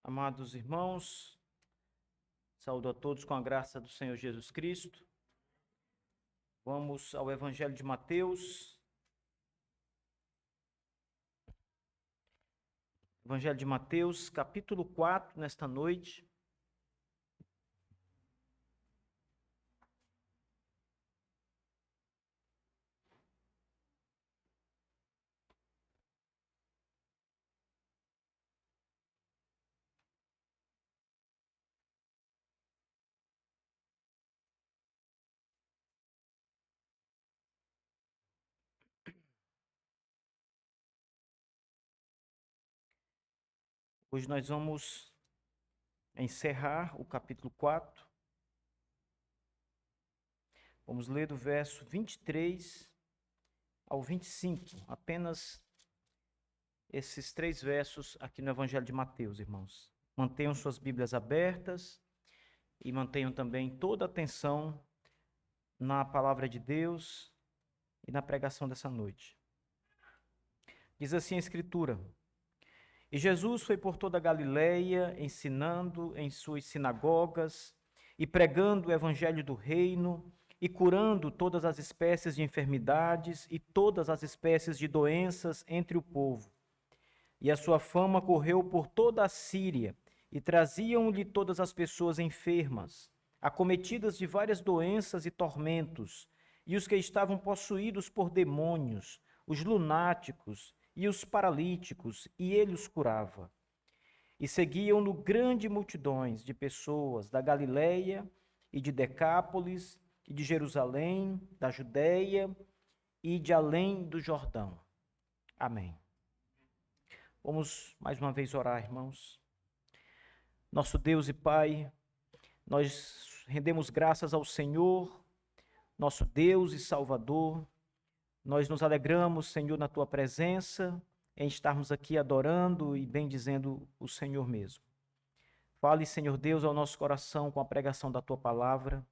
Amados irmãos, saúdo a todos com a graça do Senhor Jesus Cristo. Vamos ao Evangelho de Mateus. Evangelho de Mateus, capítulo 4, nesta noite. Hoje nós vamos encerrar o capítulo 4. Vamos ler do verso 23 ao 25, apenas esses 3 versos aqui no Evangelho de Mateus, irmãos. Mantenham suas Bíblias abertas e mantenham também toda a atenção na palavra de Deus e na pregação dessa noite. Diz assim a Escritura: E Jesus foi por toda a Galileia, ensinando em suas sinagogas e pregando o evangelho do reino e curando todas as espécies de enfermidades e todas as espécies de doenças entre o povo. E a sua fama correu por toda a Síria, e traziam-lhe todas as pessoas enfermas, acometidas de várias doenças e tormentos, e os que estavam possuídos por demônios, os lunáticos e os paralíticos, e ele os curava. E seguiam-no grande multidões de pessoas da Galileia e de Decápolis, e de Jerusalém, da Judéia e de além do Jordão. Amém. Vamos mais uma vez orar, irmãos. Nosso Deus e Pai, nós rendemos graças ao Senhor, nosso Deus e Salvador. Nós nos alegramos, Senhor, na Tua presença, em estarmos aqui adorando e bendizendo o Senhor mesmo. Fale, Senhor Deus, ao nosso coração com a pregação da Tua palavra,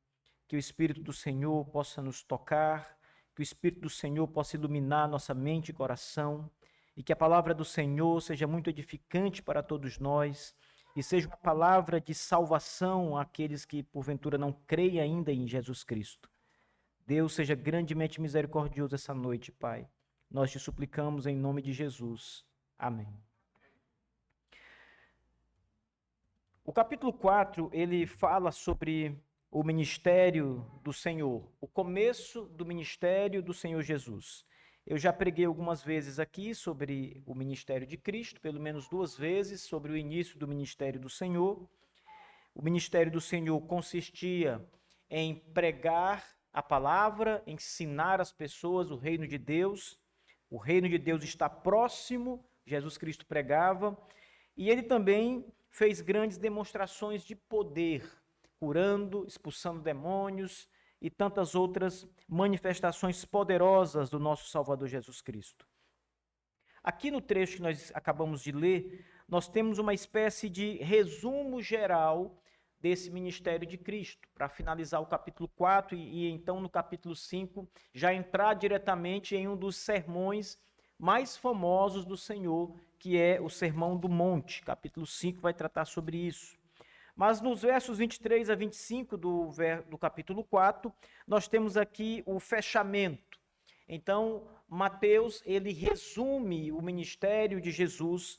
que o Espírito do Senhor possa nos tocar, que o Espírito do Senhor possa iluminar nossa mente e coração, e que a palavra do Senhor seja muito edificante para todos nós, e seja uma palavra de salvação àqueles que, porventura, não creem ainda em Jesus Cristo. Deus seja grandemente misericordioso essa noite, Pai. Nós te suplicamos em nome de Jesus. Amém. O capítulo 4, ele fala sobre o ministério do Senhor, o começo do ministério do Senhor Jesus. Eu já preguei algumas vezes aqui sobre o ministério de Cristo, pelo menos 2 vezes, sobre o início do ministério do Senhor. O ministério do Senhor consistia em pregar a palavra, ensinar as pessoas o reino de Deus. O reino de Deus está próximo, Jesus Cristo pregava, e ele também fez grandes demonstrações de poder, curando, expulsando demônios e tantas outras manifestações poderosas do nosso Salvador Jesus Cristo. Aqui no trecho que nós acabamos de ler, nós temos uma espécie de resumo geral desse ministério de Cristo, para finalizar o capítulo 4 e então no capítulo 5 já entrar diretamente em um dos sermões mais famosos do Senhor, que é o Sermão do Monte. Capítulo 5 vai tratar sobre isso. Mas nos versos 23 a 25 do capítulo 4, nós temos aqui o fechamento. Então, Mateus, ele resume o ministério de Jesus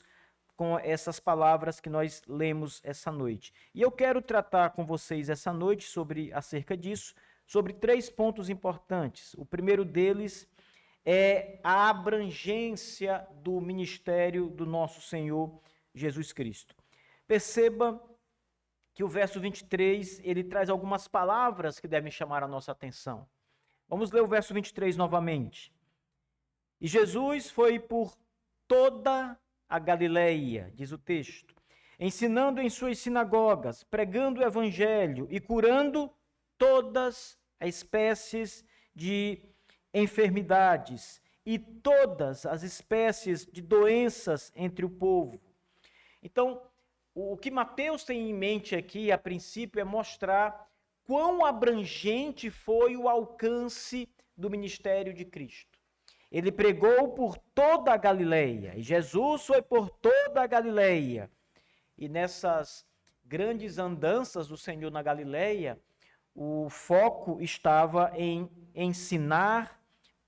com essas palavras que nós lemos essa noite. E eu quero tratar com vocês essa noite acerca disso, sobre 3 pontos importantes. O primeiro deles é a abrangência do ministério do nosso Senhor Jesus Cristo. Perceba que o verso 23, ele traz algumas palavras que devem chamar a nossa atenção. Vamos ler o verso 23 novamente. E Jesus foi por toda a Galileia, diz o texto, ensinando em suas sinagogas, pregando o evangelho e curando todas as espécies de enfermidades e todas as espécies de doenças entre o povo. Então, o que Mateus tem em mente aqui, a princípio, é mostrar quão abrangente foi o alcance do ministério de Cristo. Ele pregou por toda a Galileia, e Jesus foi por toda a Galileia. e nessas grandes andanças do Senhor na Galileia, o foco estava em ensinar,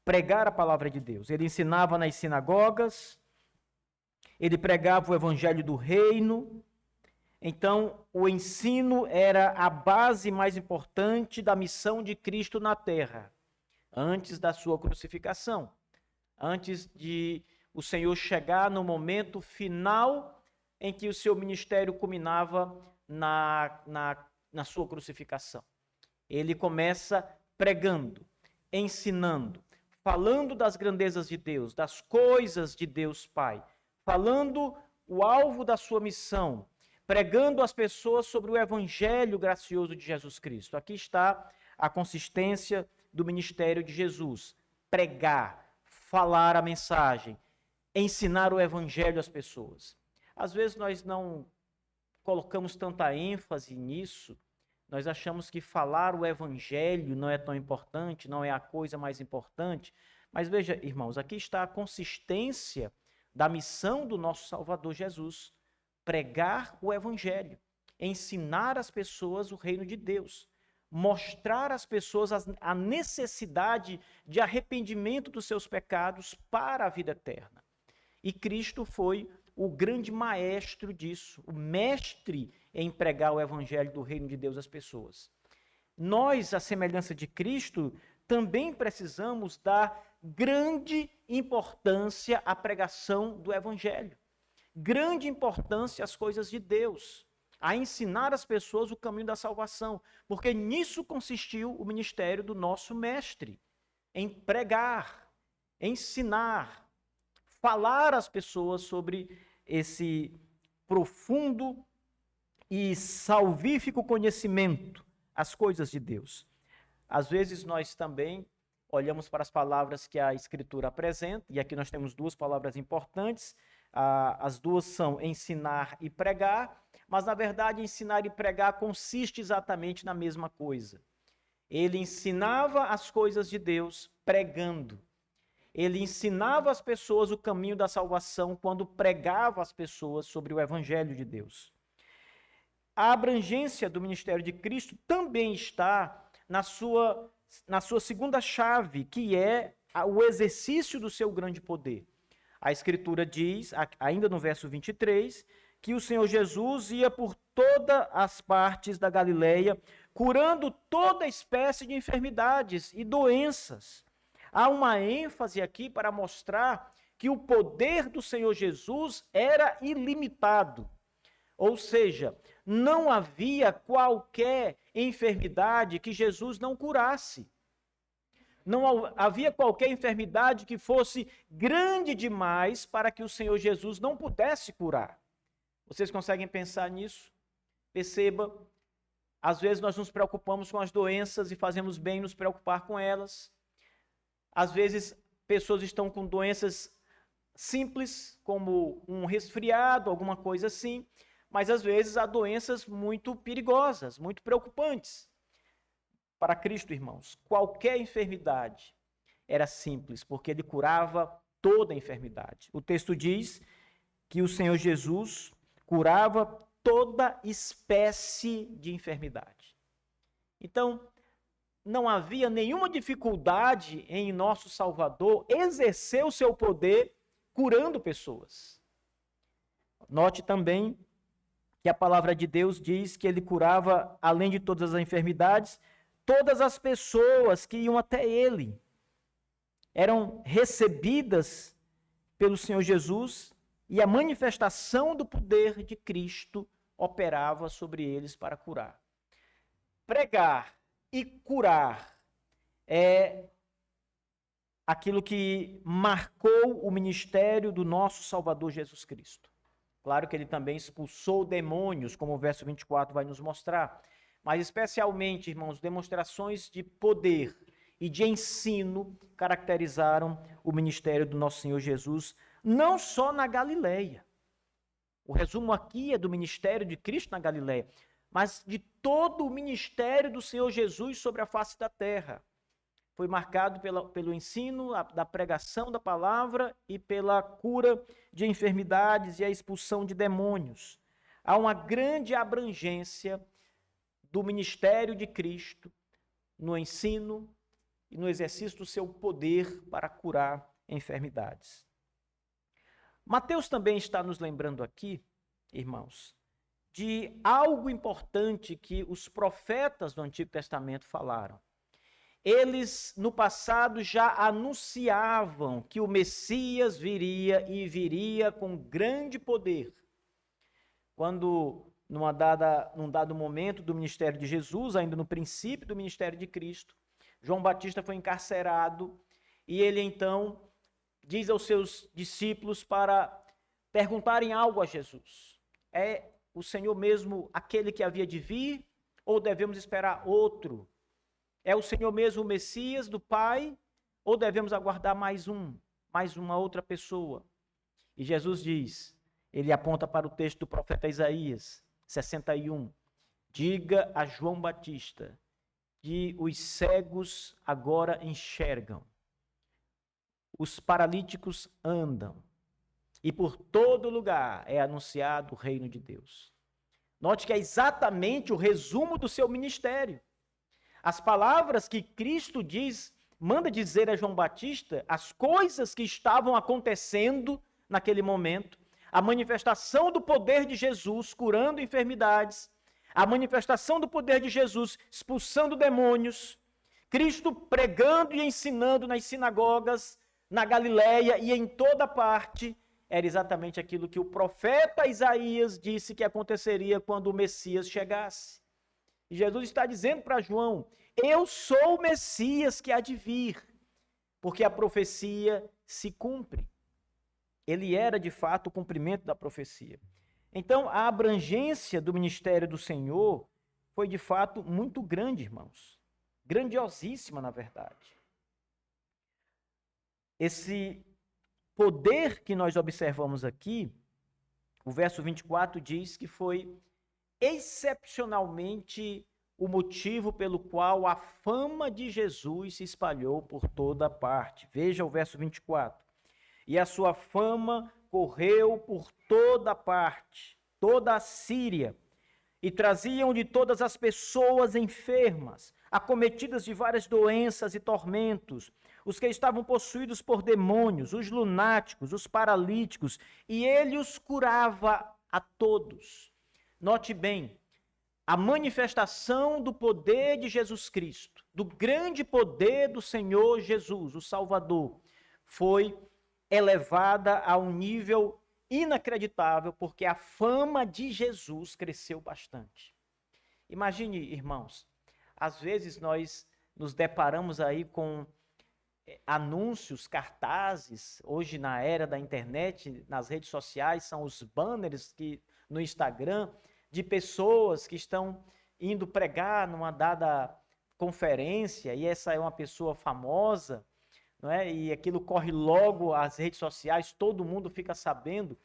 pregar a palavra de Deus. Ele ensinava nas sinagogas, ele pregava o evangelho do reino. Então, o ensino era a base mais importante da missão de Cristo na terra, antes da sua crucificação, antes de o Senhor chegar no momento final em que o seu ministério culminava na sua crucificação. Ele começa pregando, ensinando, falando das grandezas de Deus, das coisas de Deus Pai, falando o alvo da sua missão, pregando às pessoas sobre o evangelho gracioso de Jesus Cristo. Aqui está a consistência do ministério de Jesus: pregar, falar a mensagem, ensinar o evangelho às pessoas. Às vezes nós não colocamos tanta ênfase nisso, nós achamos que falar o evangelho não é tão importante, não é a coisa mais importante. Mas veja, irmãos, aqui está a consistência da missão do nosso Salvador Jesus: pregar o evangelho, ensinar às pessoas o reino de Deus, mostrar às pessoas a necessidade de arrependimento dos seus pecados para a vida eterna. E Cristo foi o grande maestro disso, o mestre em pregar o evangelho do reino de Deus às pessoas. Nós, à semelhança de Cristo, também precisamos dar grande importância à pregação do evangelho, grande importância às coisas de Deus, a ensinar às pessoas o caminho da salvação, porque nisso consistiu o ministério do nosso mestre, em pregar, ensinar, falar às pessoas sobre esse profundo e salvífico conhecimento, as coisas de Deus. Às vezes nós também olhamos para as palavras que a Escritura apresenta, e aqui nós temos duas palavras importantes, as duas são ensinar e pregar, mas na verdade ensinar e pregar consiste exatamente na mesma coisa. Ele ensinava as coisas de Deus pregando. Ele ensinava às pessoas o caminho da salvação quando pregava às pessoas sobre o evangelho de Deus. A abrangência do ministério de Cristo também está na sua segunda chave, que é o exercício do seu grande poder. A Escritura diz, ainda no verso 23, que o Senhor Jesus ia por todas as partes da Galileia, curando toda espécie de enfermidades e doenças. Há uma ênfase aqui para mostrar que o poder do Senhor Jesus era ilimitado. Ou seja, não havia qualquer enfermidade que Jesus não curasse. Não havia qualquer enfermidade que fosse grande demais para que o Senhor Jesus não pudesse curar. Vocês conseguem pensar nisso? Perceba, às vezes nós nos preocupamos com as doenças e fazemos bem nos preocupar com elas. Às vezes pessoas estão com doenças simples, como um resfriado, alguma coisa assim, mas às vezes há doenças muito perigosas, muito preocupantes. Para Cristo, irmãos, qualquer enfermidade era simples, porque ele curava toda enfermidade. O texto diz que o Senhor Jesus curava toda espécie de enfermidade. Então, não havia nenhuma dificuldade em nosso Salvador exercer o seu poder curando pessoas. Note também que a palavra de Deus diz que ele curava, além de todas as enfermidades, todas as pessoas que iam até ele. Eram recebidas pelo Senhor Jesus e a manifestação do poder de Cristo operava sobre eles para curar. Pregar e curar é aquilo que marcou o ministério do nosso Salvador Jesus Cristo. Claro que ele também expulsou demônios, como o verso 24 vai nos mostrar, mas especialmente, irmãos, demonstrações de poder e de ensino caracterizaram o ministério do nosso Senhor Jesus, não só na Galileia. O resumo aqui é do ministério de Cristo na Galileia, mas de todo o ministério do Senhor Jesus sobre a face da terra. Foi marcado pelo ensino, da pregação da palavra e pela cura de enfermidades e a expulsão de demônios. há uma grande abrangência do ministério de Cristo no ensino e no exercício do seu poder para curar enfermidades. Mateus também está nos lembrando aqui, irmãos, de algo importante que os profetas do Antigo Testamento falaram. Eles, no passado, já anunciavam que o Messias viria e viria com grande poder. Quando, num dado momento do ministério de Jesus, ainda no princípio do ministério de Cristo, João Batista foi encarcerado e ele então diz aos seus discípulos para perguntarem algo a Jesus. É o Senhor mesmo aquele que havia de vir ou devemos esperar outro? É o Senhor mesmo o Messias do Pai ou devemos aguardar mais uma outra pessoa? E Jesus diz, ele aponta para o texto do profeta Isaías 61, diga a João Batista que os cegos agora enxergam, os paralíticos andam, e por todo lugar é anunciado o reino de Deus. Note que é exatamente o resumo do seu ministério. As palavras que Cristo manda dizer a João Batista, as coisas que estavam acontecendo naquele momento, a manifestação do poder de Jesus curando enfermidades, a manifestação do poder de Jesus expulsando demônios, Cristo pregando e ensinando nas sinagogas, na Galileia e em toda parte, era exatamente aquilo que o profeta Isaías disse que aconteceria quando o Messias chegasse. E Jesus está dizendo para João, eu sou o Messias que há de vir, porque a profecia se cumpre. Ele era, de fato, o cumprimento da profecia. Então, a abrangência do ministério do Senhor foi, de fato, muito grande, irmãos. Grandiosíssima, na verdade. Esse poder que nós observamos aqui, o verso 24 diz que foi excepcionalmente o motivo pelo qual a fama de Jesus se espalhou por toda parte. Veja o verso 24. E a sua fama correu por toda parte, toda a Síria, e traziam de todas as pessoas enfermas, acometidas de várias doenças e tormentos, os que estavam possuídos por demônios, os lunáticos, os paralíticos, e ele os curava a todos. Note bem, a manifestação do poder de Jesus Cristo, do grande poder do Senhor Jesus, o Salvador, foi elevada a um nível inacreditável, porque a fama de Jesus cresceu bastante. Imagine, irmãos, às vezes nós nos deparamos aí com anúncios, cartazes, hoje na era da internet, nas redes sociais, são os banners que no Instagram, de pessoas que estão indo pregar numa dada conferência, e essa é uma pessoa famosa, não é? E aquilo corre logo às redes sociais, todo mundo fica sabendo.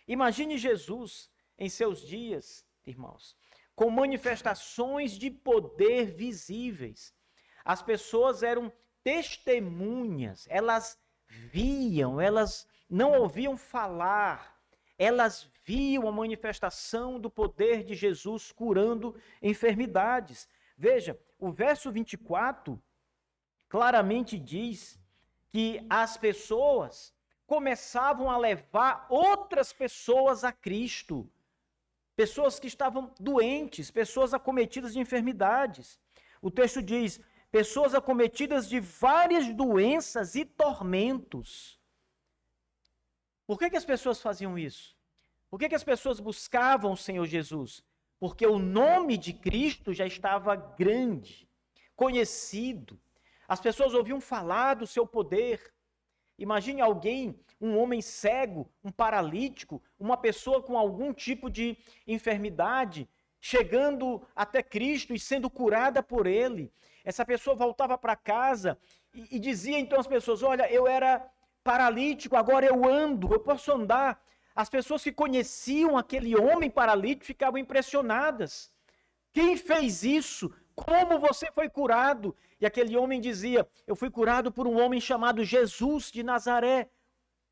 Imagine Jesus em seus dias, irmãos, com manifestações de poder visíveis. As pessoas eram testemunhas, elas viam, elas não ouviam falar, elas viam a manifestação do poder de Jesus curando enfermidades. Veja, o verso 24 claramente diz que as pessoas começavam a levar outras pessoas a Cristo, pessoas que estavam doentes, pessoas acometidas de enfermidades. O texto diz, pessoas acometidas de várias doenças e tormentos. Por que as pessoas faziam isso? Por que as pessoas buscavam o Senhor Jesus? Porque o nome de Cristo já estava grande, conhecido. As pessoas ouviam falar do seu poder. Imagine alguém, um homem cego, um paralítico, uma pessoa com algum tipo de enfermidade, chegando até Cristo e sendo curada por ele. Essa pessoa voltava para casa e dizia então às pessoas, olha, eu era paralítico, agora eu ando, eu posso andar. As pessoas que conheciam aquele homem paralítico ficavam impressionadas. Quem fez isso? Como você foi curado? E aquele homem dizia, eu fui curado por um homem chamado Jesus de Nazaré.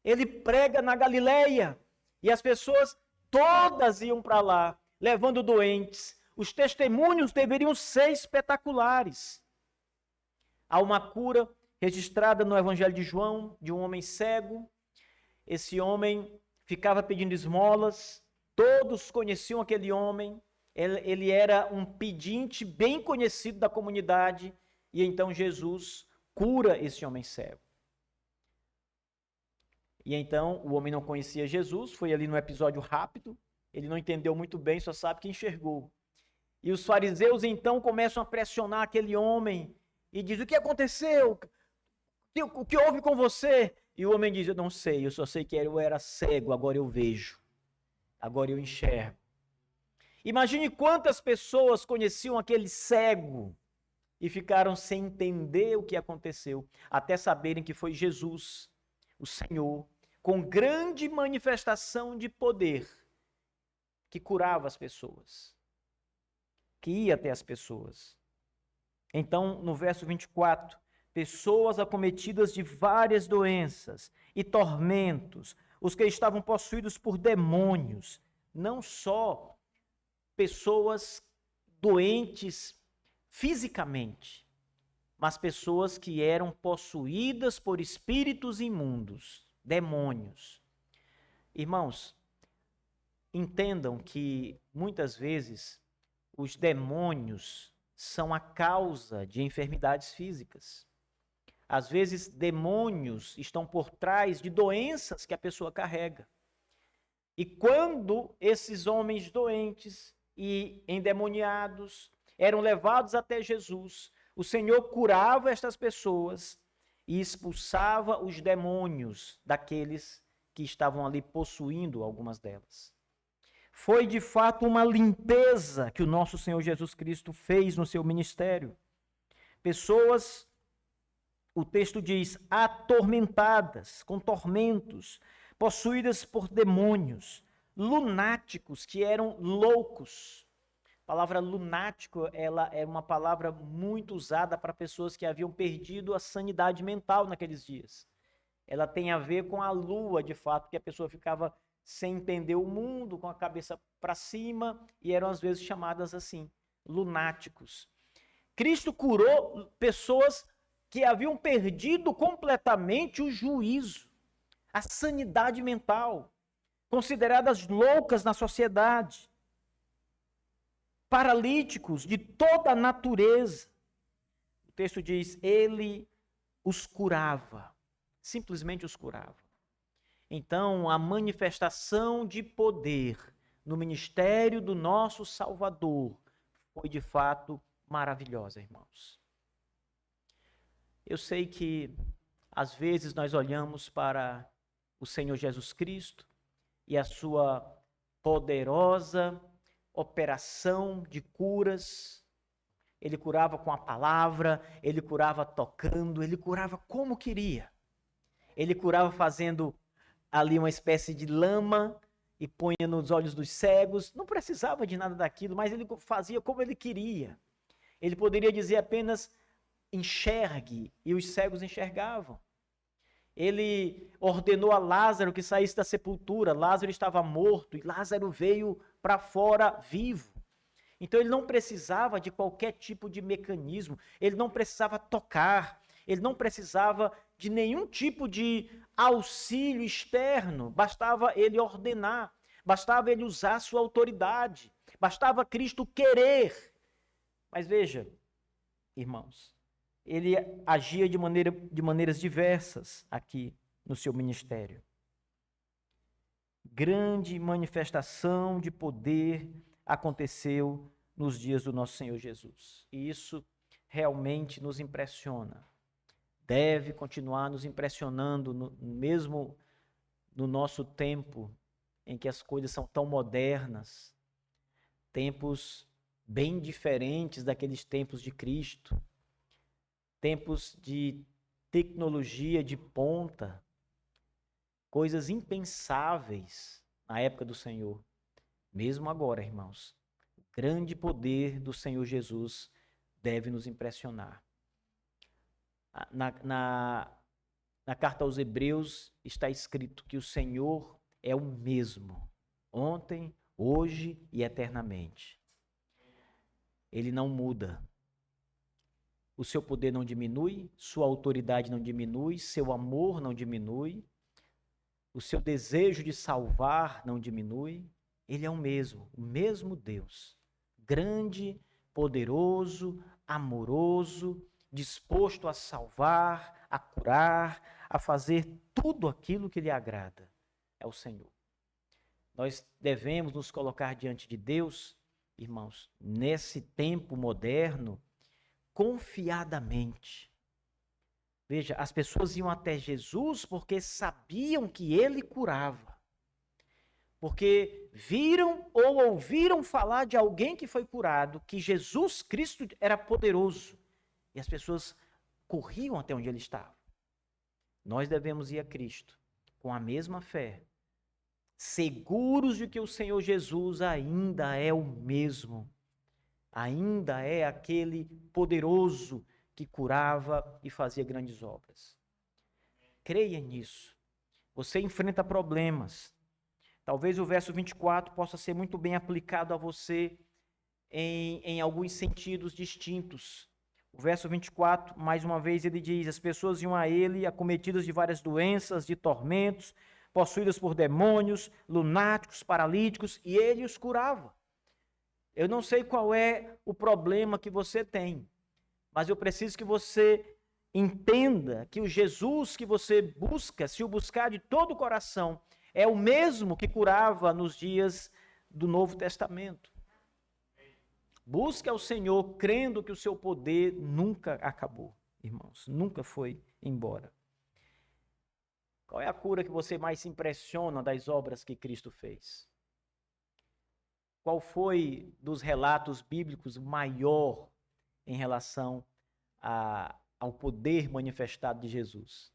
Ele prega na Galileia. E as pessoas todas iam para lá, levando doentes. Os testemunhos deveriam ser espetaculares. Há uma cura registrada no Evangelho de João, de um homem cego. Esse homem ficava pedindo esmolas, todos conheciam aquele homem, ele era um pedinte bem conhecido da comunidade, e então Jesus cura esse homem cego. E então o homem não conhecia Jesus, foi ali no episódio rápido, ele não entendeu muito bem, só sabe que enxergou. E os fariseus então começam a pressionar aquele homem e dizem: o que aconteceu? O que houve com você? E o homem diz: eu não sei, eu só sei que eu era cego, agora eu vejo, agora eu enxergo. Imagine quantas pessoas conheciam aquele cego e ficaram sem entender o que aconteceu, até saberem que foi Jesus, o Senhor, com grande manifestação de poder, que curava as pessoas, que ia até as pessoas. Então, no verso 24, pessoas acometidas de várias doenças e tormentos, os que estavam possuídos por demônios, não só pessoas doentes fisicamente, mas pessoas que eram possuídas por espíritos imundos, demônios. Irmãos, entendam que muitas vezes os demônios são a causa de enfermidades físicas. Às vezes, demônios estão por trás de doenças que a pessoa carrega. E quando esses homens doentes e endemoniados eram levados até Jesus, o Senhor curava estas pessoas e expulsava os demônios daqueles que estavam ali possuindo algumas delas. Foi de fato uma limpeza que o nosso Senhor Jesus Cristo fez no seu ministério. Pessoas, o texto diz, atormentadas, com tormentos, possuídas por demônios, lunáticos, que eram loucos. A palavra lunático, ela é uma palavra muito usada para pessoas que haviam perdido a sanidade mental naqueles dias. Ela tem a ver com a lua, de fato, que a pessoa ficava sem entender o mundo, com a cabeça para cima, e eram às vezes chamadas assim, lunáticos. Cristo curou pessoas que haviam perdido completamente o juízo, a sanidade mental, consideradas loucas na sociedade, paralíticos de toda a natureza. O texto diz, ele os curava, simplesmente os curava. Então, a manifestação de poder no ministério do nosso Salvador foi de fato maravilhosa, irmãos. Eu sei que às vezes nós olhamos para o Senhor Jesus Cristo e a sua poderosa operação de curas. Ele curava com a palavra, ele curava tocando, ele curava como queria. Ele curava fazendo ali uma espécie de lama e punha nos olhos dos cegos. Não precisava de nada daquilo, mas ele fazia como ele queria. Ele poderia dizer apenas enxergue, e os cegos enxergavam. Ele ordenou a Lázaro que saísse da sepultura. Lázaro estava morto e Lázaro veio para fora vivo. Então ele não precisava de qualquer tipo de mecanismo, ele não precisava tocar, ele não precisava de nenhum tipo de auxílio externo, bastava ele ordenar, bastava ele usar sua autoridade, bastava Cristo querer. Mas veja, irmãos, ele agia de maneiras diversas aqui no seu ministério. Grande manifestação de poder aconteceu nos dias do nosso Senhor Jesus. E isso realmente nos impressiona. Deve continuar nos impressionando, mesmo no nosso tempo, em que as coisas são tão modernas, tempos bem diferentes daqueles tempos de Cristo, tempos de tecnologia de ponta, coisas impensáveis na época do Senhor. Mesmo agora, irmãos, o grande poder do Senhor Jesus deve nos impressionar. Na carta aos Hebreus está escrito que o Senhor é o mesmo ontem, hoje e eternamente. Ele não muda. O seu poder não diminui, sua autoridade não diminui, seu amor não diminui, o seu desejo de salvar não diminui. Ele é o mesmo Deus, grande, poderoso, amoroso, disposto a salvar, a curar, a fazer tudo aquilo que lhe agrada. É o Senhor. Nós devemos nos colocar diante de Deus, irmãos, nesse tempo moderno, confiadamente. Veja, as pessoas iam até Jesus porque sabiam que ele curava. Porque viram ou ouviram falar de alguém que foi curado, que Jesus Cristo era poderoso. E as pessoas corriam até onde ele estava. Nós devemos ir a Cristo com a mesma fé, seguros de que o Senhor Jesus ainda é o mesmo. Ainda é aquele poderoso que curava e fazia grandes obras. Creia nisso. Você enfrenta problemas. Talvez o verso 24 possa ser muito bem aplicado a você em alguns sentidos distintos. O verso 24, mais uma vez, ele diz: as pessoas iam a ele acometidas de várias doenças, de tormentos, possuídas por demônios, lunáticos, paralíticos, e ele os curava. Eu não sei qual é o problema que você tem, mas eu preciso que você entenda que o Jesus que você busca, se o buscar de todo o coração, é o mesmo que curava nos dias do Novo Testamento. Busque ao Senhor crendo que o seu poder nunca acabou, irmãos, nunca foi embora. Qual é a cura que você mais se impressiona das obras que Cristo fez? Qual foi dos relatos bíblicos maior em relação ao poder manifestado de Jesus?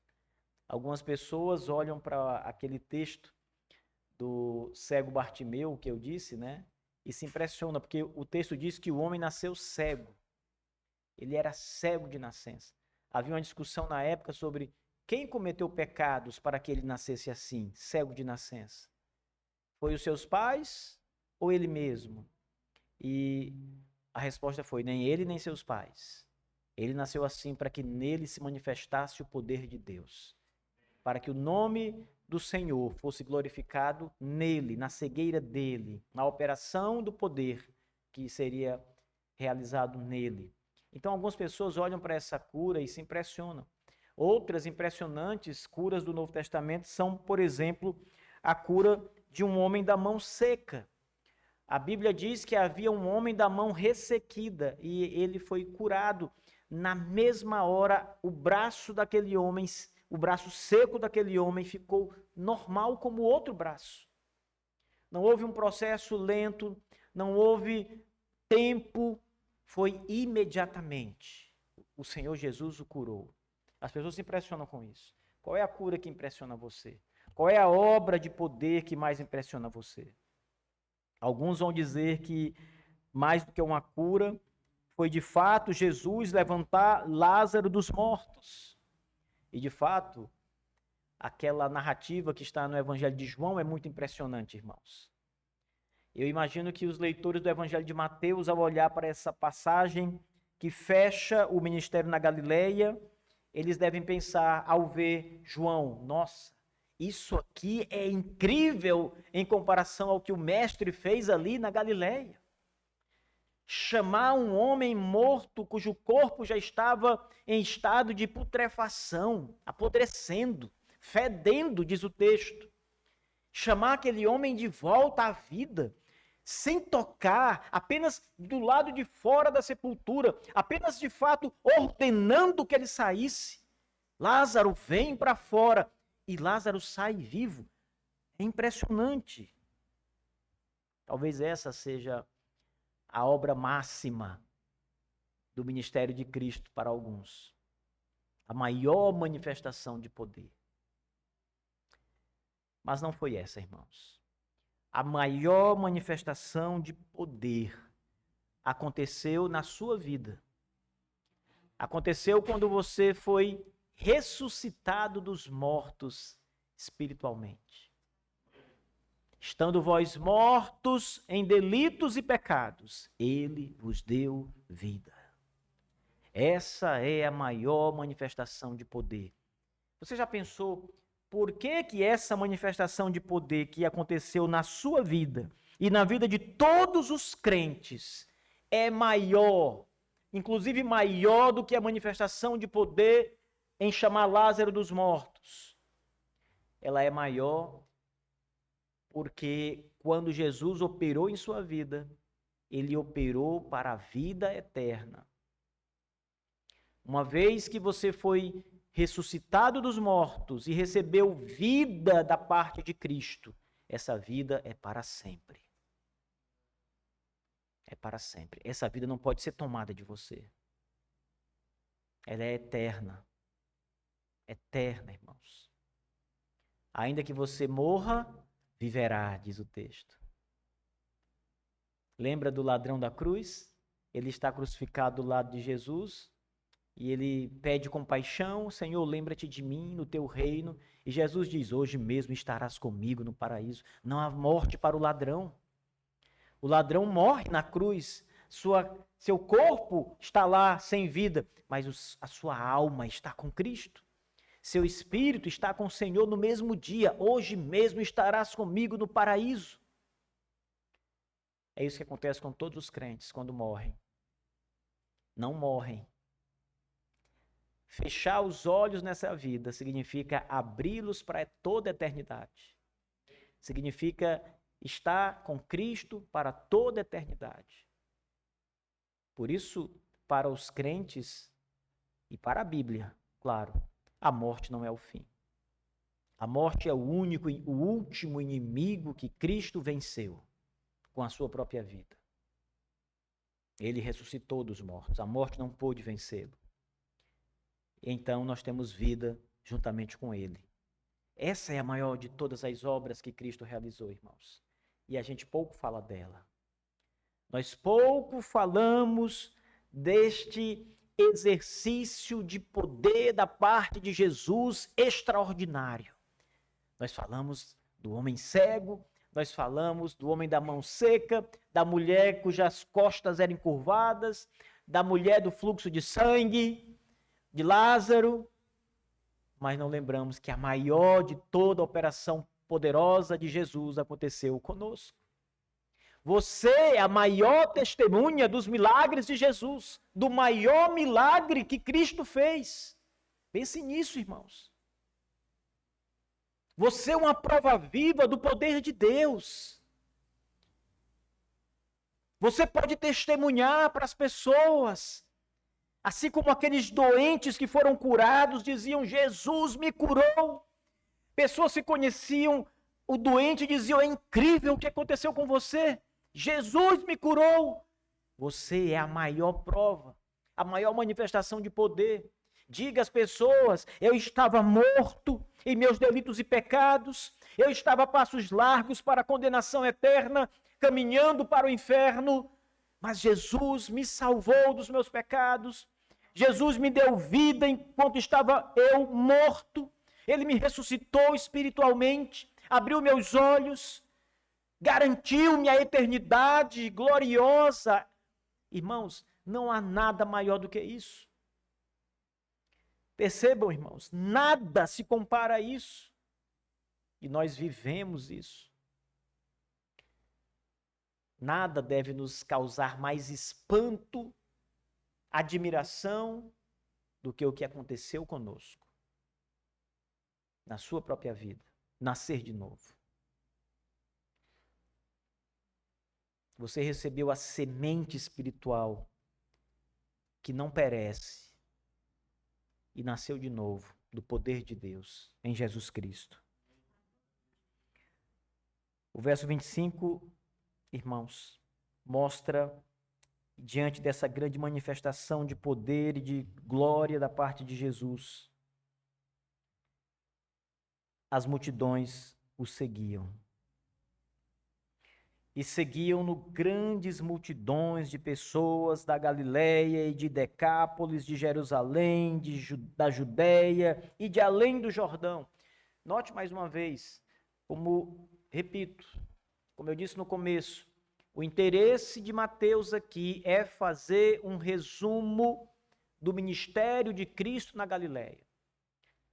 Algumas pessoas olham para aquele texto do cego Bartimeu, que eu disse, né? E se impressiona, porque o texto diz que o homem nasceu cego. Ele era cego de nascença. Havia uma discussão na época sobre quem cometeu pecados para que ele nascesse assim, cego de nascença. Foi os seus pais ou ele mesmo? E a resposta foi: nem ele nem seus pais. Ele nasceu assim para que nele se manifestasse o poder de Deus, para que o nome do Senhor fosse glorificado nele, na cegueira dele, na operação do poder que seria realizado nele. Então, algumas pessoas olham para essa cura e se impressionam. Outras impressionantes curas do Novo Testamento são, por exemplo, a cura de um homem da mão seca. A Bíblia diz que havia um homem da mão ressequida e ele foi curado. Na mesma hora, o braço daquele homem, o braço seco daquele homem ficou normal como o outro braço. Não houve um processo lento, não houve tempo, foi imediatamente. O Senhor Jesus o curou. As pessoas se impressionam com isso. Qual é a cura que impressiona você? Qual é a obra de poder que mais impressiona você? Alguns vão dizer que mais do que uma cura, foi de fato Jesus levantar Lázaro dos mortos. E de fato, aquela narrativa que está no Evangelho de João é muito impressionante, irmãos. Eu imagino que os leitores do Evangelho de Mateus, ao olhar para essa passagem que fecha o ministério na Galileia, eles devem pensar, ao ver João: nossa, isso aqui é incrível em comparação ao que o mestre fez ali na Galileia. Chamar um homem morto cujo corpo já estava em estado de putrefação, apodrecendo, fedendo, diz o texto. Chamar aquele homem de volta à vida, sem tocar, apenas do lado de fora da sepultura, apenas de fato ordenando que ele saísse. Lázaro, vem para fora. E Lázaro sai vivo. É impressionante. Talvez essa seja a obra máxima do ministério de Cristo para alguns. A maior manifestação de poder. Mas não foi essa, irmãos. A maior manifestação de poder aconteceu na sua vida. Aconteceu quando você foi ressuscitado dos mortos espiritualmente. estando vós mortos em delitos e pecados, ele vos deu vida. Essa é a maior manifestação de poder. Você já pensou por que essa manifestação de poder que aconteceu na sua vida e na vida de todos os crentes é maior, inclusive maior do que a manifestação de poder em chamar Lázaro dos mortos? Ela é maior porque quando Jesus operou em sua vida, ele operou para a vida eterna. Uma vez que você foi ressuscitado dos mortos e recebeu vida da parte de Cristo, essa vida é para sempre. É para sempre. Essa vida não pode ser tomada de você. Ela é eterna. Eterna, irmãos. Ainda que você morra, viverá, diz o texto. Lembra do ladrão da cruz? Ele está crucificado do lado de Jesus e ele pede compaixão: Senhor, lembra-te de mim no teu reino. E Jesus diz: hoje mesmo estarás comigo no paraíso. Não há morte para o ladrão. O ladrão morre na cruz, seu corpo está lá sem vida, mas a sua alma está com Cristo. Seu espírito está com o Senhor no mesmo dia. Hoje mesmo estarás comigo no paraíso. É isso que acontece com todos os crentes quando morrem. Não morrem. Fechar os olhos nessa vida significa abri-los para toda a eternidade. Significa estar com Cristo para toda a eternidade. Por isso, para os crentes e para a Bíblia, claro, a morte não é o fim. A morte é o último inimigo que Cristo venceu com a sua própria vida. Ele ressuscitou dos mortos. A morte não pôde vencê-lo. Então nós temos vida juntamente com ele. Essa é a maior de todas as obras que Cristo realizou, irmãos. E a gente pouco fala dela. Nós pouco falamos deste exercício de poder da parte de Jesus extraordinário. Nós falamos do homem cego, nós falamos do homem da mão seca, da mulher cujas costas eram encurvadas, da mulher do fluxo de sangue, de Lázaro, mas não lembramos que a maior de toda a operação poderosa de Jesus aconteceu conosco. Você é a maior testemunha dos milagres de Jesus, do maior milagre que Cristo fez. Pense nisso, irmãos. Você é uma prova viva do poder de Deus. Você pode testemunhar para as pessoas, assim como aqueles doentes que foram curados diziam: Jesus me curou. Pessoas que conheciam o doente diziam: é incrível o que aconteceu com você. Jesus me curou. Você é a maior prova, a maior manifestação de poder. Diga às pessoas: eu estava morto em meus delitos e pecados, eu estava a passos largos para a condenação eterna, caminhando para o inferno, mas Jesus me salvou dos meus pecados. Jesus me deu vida enquanto estava eu morto. Ele me ressuscitou espiritualmente, abriu meus olhos, garantiu-me a eternidade gloriosa. Irmãos, não há nada maior do que isso. Percebam, irmãos, nada se compara a isso. E nós vivemos isso. Nada deve nos causar mais espanto, admiração, do que o que aconteceu conosco. Na sua própria vida. Nascer de novo. Você recebeu a semente espiritual que não perece e nasceu de novo do poder de Deus em Jesus Cristo. O verso 25, irmãos, mostra, diante dessa grande manifestação de poder e de glória da parte de Jesus, as multidões o seguiam. E seguiam-no grandes multidões de pessoas da Galiléia e de Decápolis, de Jerusalém, da Judéia e de além do Jordão. Note mais uma vez, como, repito, como eu disse no começo, o interesse de Mateus aqui é fazer um resumo do ministério de Cristo na Galileia.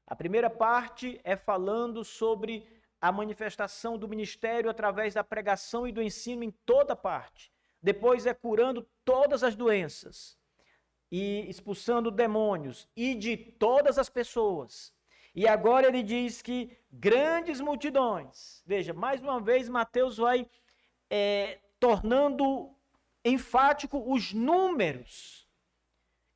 A primeira parte é falando sobre a manifestação do ministério através da pregação e do ensino em toda parte. Depois é curando todas as doenças e expulsando demônios e de todas as pessoas. E agora ele diz que grandes multidões, veja, mais uma vez Mateus vai tornando enfático os números.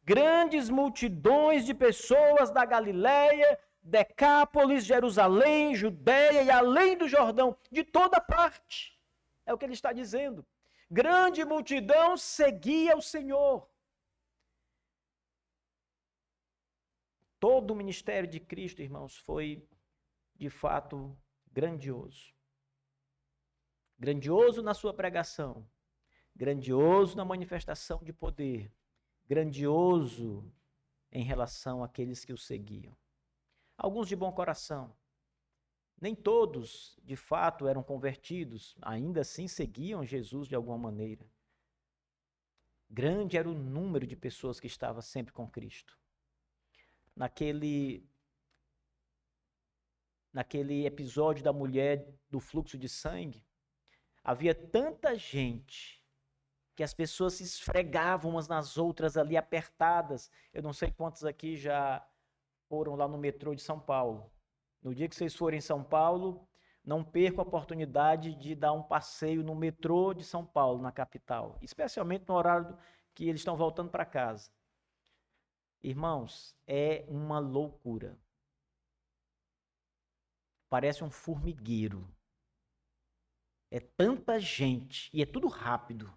Grandes multidões de pessoas da Galileia, Decápolis, Jerusalém, Judeia e além do Jordão, de toda parte. É o que ele está dizendo. Grande multidão seguia o Senhor. Todo o ministério de Cristo, irmãos, foi de fato grandioso. Grandioso na sua pregação, grandioso na manifestação de poder, grandioso em relação àqueles que o seguiam. Alguns de bom coração. Nem todos, de fato, eram convertidos, ainda assim seguiam Jesus de alguma maneira. Grande era o número de pessoas que estavam sempre com Cristo. Naquele episódio da mulher do fluxo de sangue, havia tanta gente que as pessoas se esfregavam umas nas outras ali apertadas. Eu não sei quantos aqui já foram lá no metrô de São Paulo. No dia que vocês forem em São Paulo, não percam a oportunidade de dar um passeio no metrô de São Paulo, na capital, especialmente no horário que eles estão voltando para casa. Irmãos, é uma loucura. Parece um formigueiro. É tanta gente, e é tudo rápido.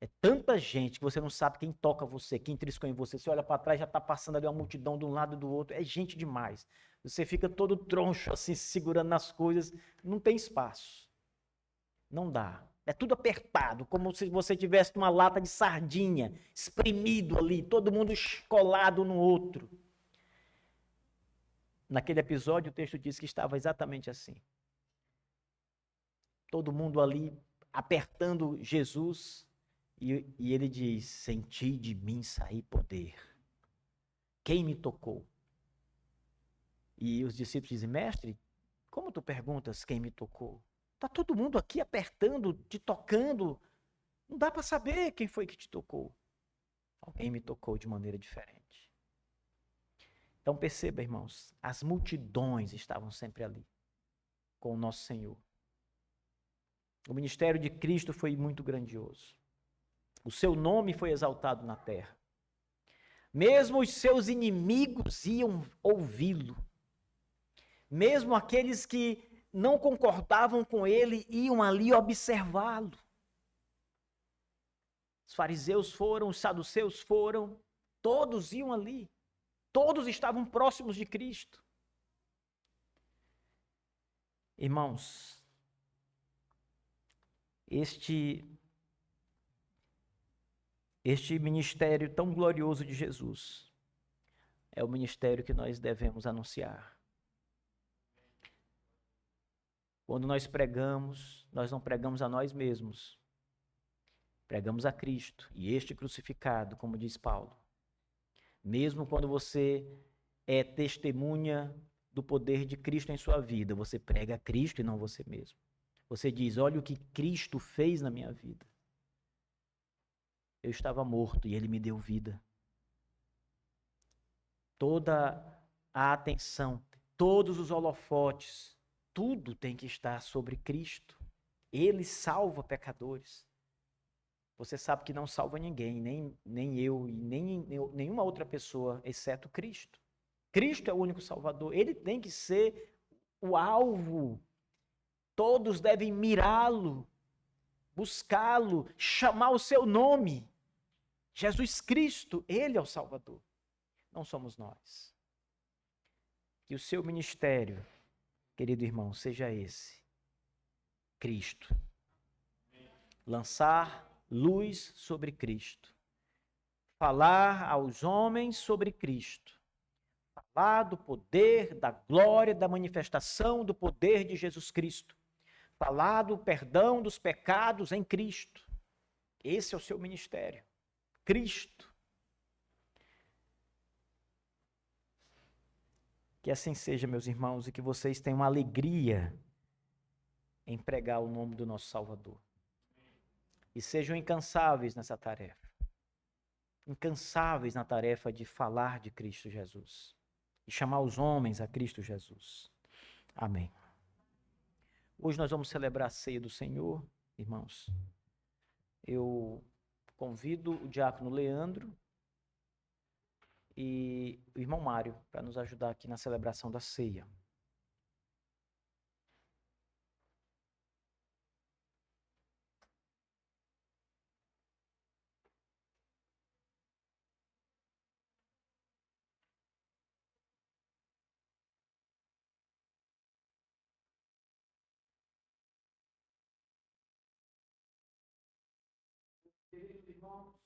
É tanta gente que você não sabe quem toca você, quem triscou em você. Você olha para trás, já está passando ali uma multidão de um lado e do outro. É gente demais. Você fica todo troncho, assim, se segurando nas coisas. Não tem espaço. Não dá. É tudo apertado, como se você tivesse uma lata de sardinha, espremido ali, todo mundo colado no outro. Naquele episódio, o texto diz que estava exatamente assim. Todo mundo ali apertando Jesus. E ele diz, senti de mim sair poder. Quem me tocou? E os discípulos dizem, mestre, como tu perguntas quem me tocou? Está todo mundo aqui apertando, te tocando. Não dá para saber quem foi que te tocou. Alguém me tocou de maneira diferente. Então perceba, irmãos, as multidões estavam sempre ali com o nosso Senhor. O ministério de Cristo foi muito grandioso. O seu nome foi exaltado na terra. Mesmo os seus inimigos iam ouvi-lo. Mesmo aqueles que não concordavam com ele iam ali observá-lo. Os fariseus foram, os saduceus foram, todos iam ali. Todos estavam próximos de Cristo. Irmãos, este ministério tão glorioso de Jesus é o ministério que nós devemos anunciar. Quando nós pregamos, nós não pregamos a nós mesmos. Pregamos a Cristo e este crucificado, como diz Paulo. Mesmo quando você é testemunha do poder de Cristo em sua vida, você prega a Cristo e não você mesmo. Você diz, olha o que Cristo fez na minha vida. Eu estava morto e ele me deu vida. Toda a atenção, todos os holofotes, tudo tem que estar sobre Cristo. Ele salva pecadores. Você sabe que não salva ninguém, nem eu e nem nenhuma outra pessoa, exceto Cristo. Cristo é o único Salvador. Ele tem que ser o alvo. Todos devem mirá-lo, buscá-lo, chamar o seu nome. Jesus Cristo, ele é o Salvador. Não somos nós. Que o seu ministério, querido irmão, seja esse. Cristo. Lançar luz sobre Cristo. Falar aos homens sobre Cristo. Falar do poder, da glória, da manifestação do poder de Jesus Cristo. falar do perdão dos pecados em Cristo. Esse é o seu ministério. Cristo. Que assim seja, meus irmãos, e que vocês tenham alegria em pregar o nome do nosso Salvador. E sejam incansáveis nessa tarefa. Incansáveis na tarefa de falar de Cristo Jesus. E chamar os homens a Cristo Jesus. Amém. Hoje nós vamos celebrar a ceia do Senhor, irmãos. Eu convido o diácono Leandro e o irmão Mário para nos ajudar aqui na celebração da ceia. Queridos irmãos,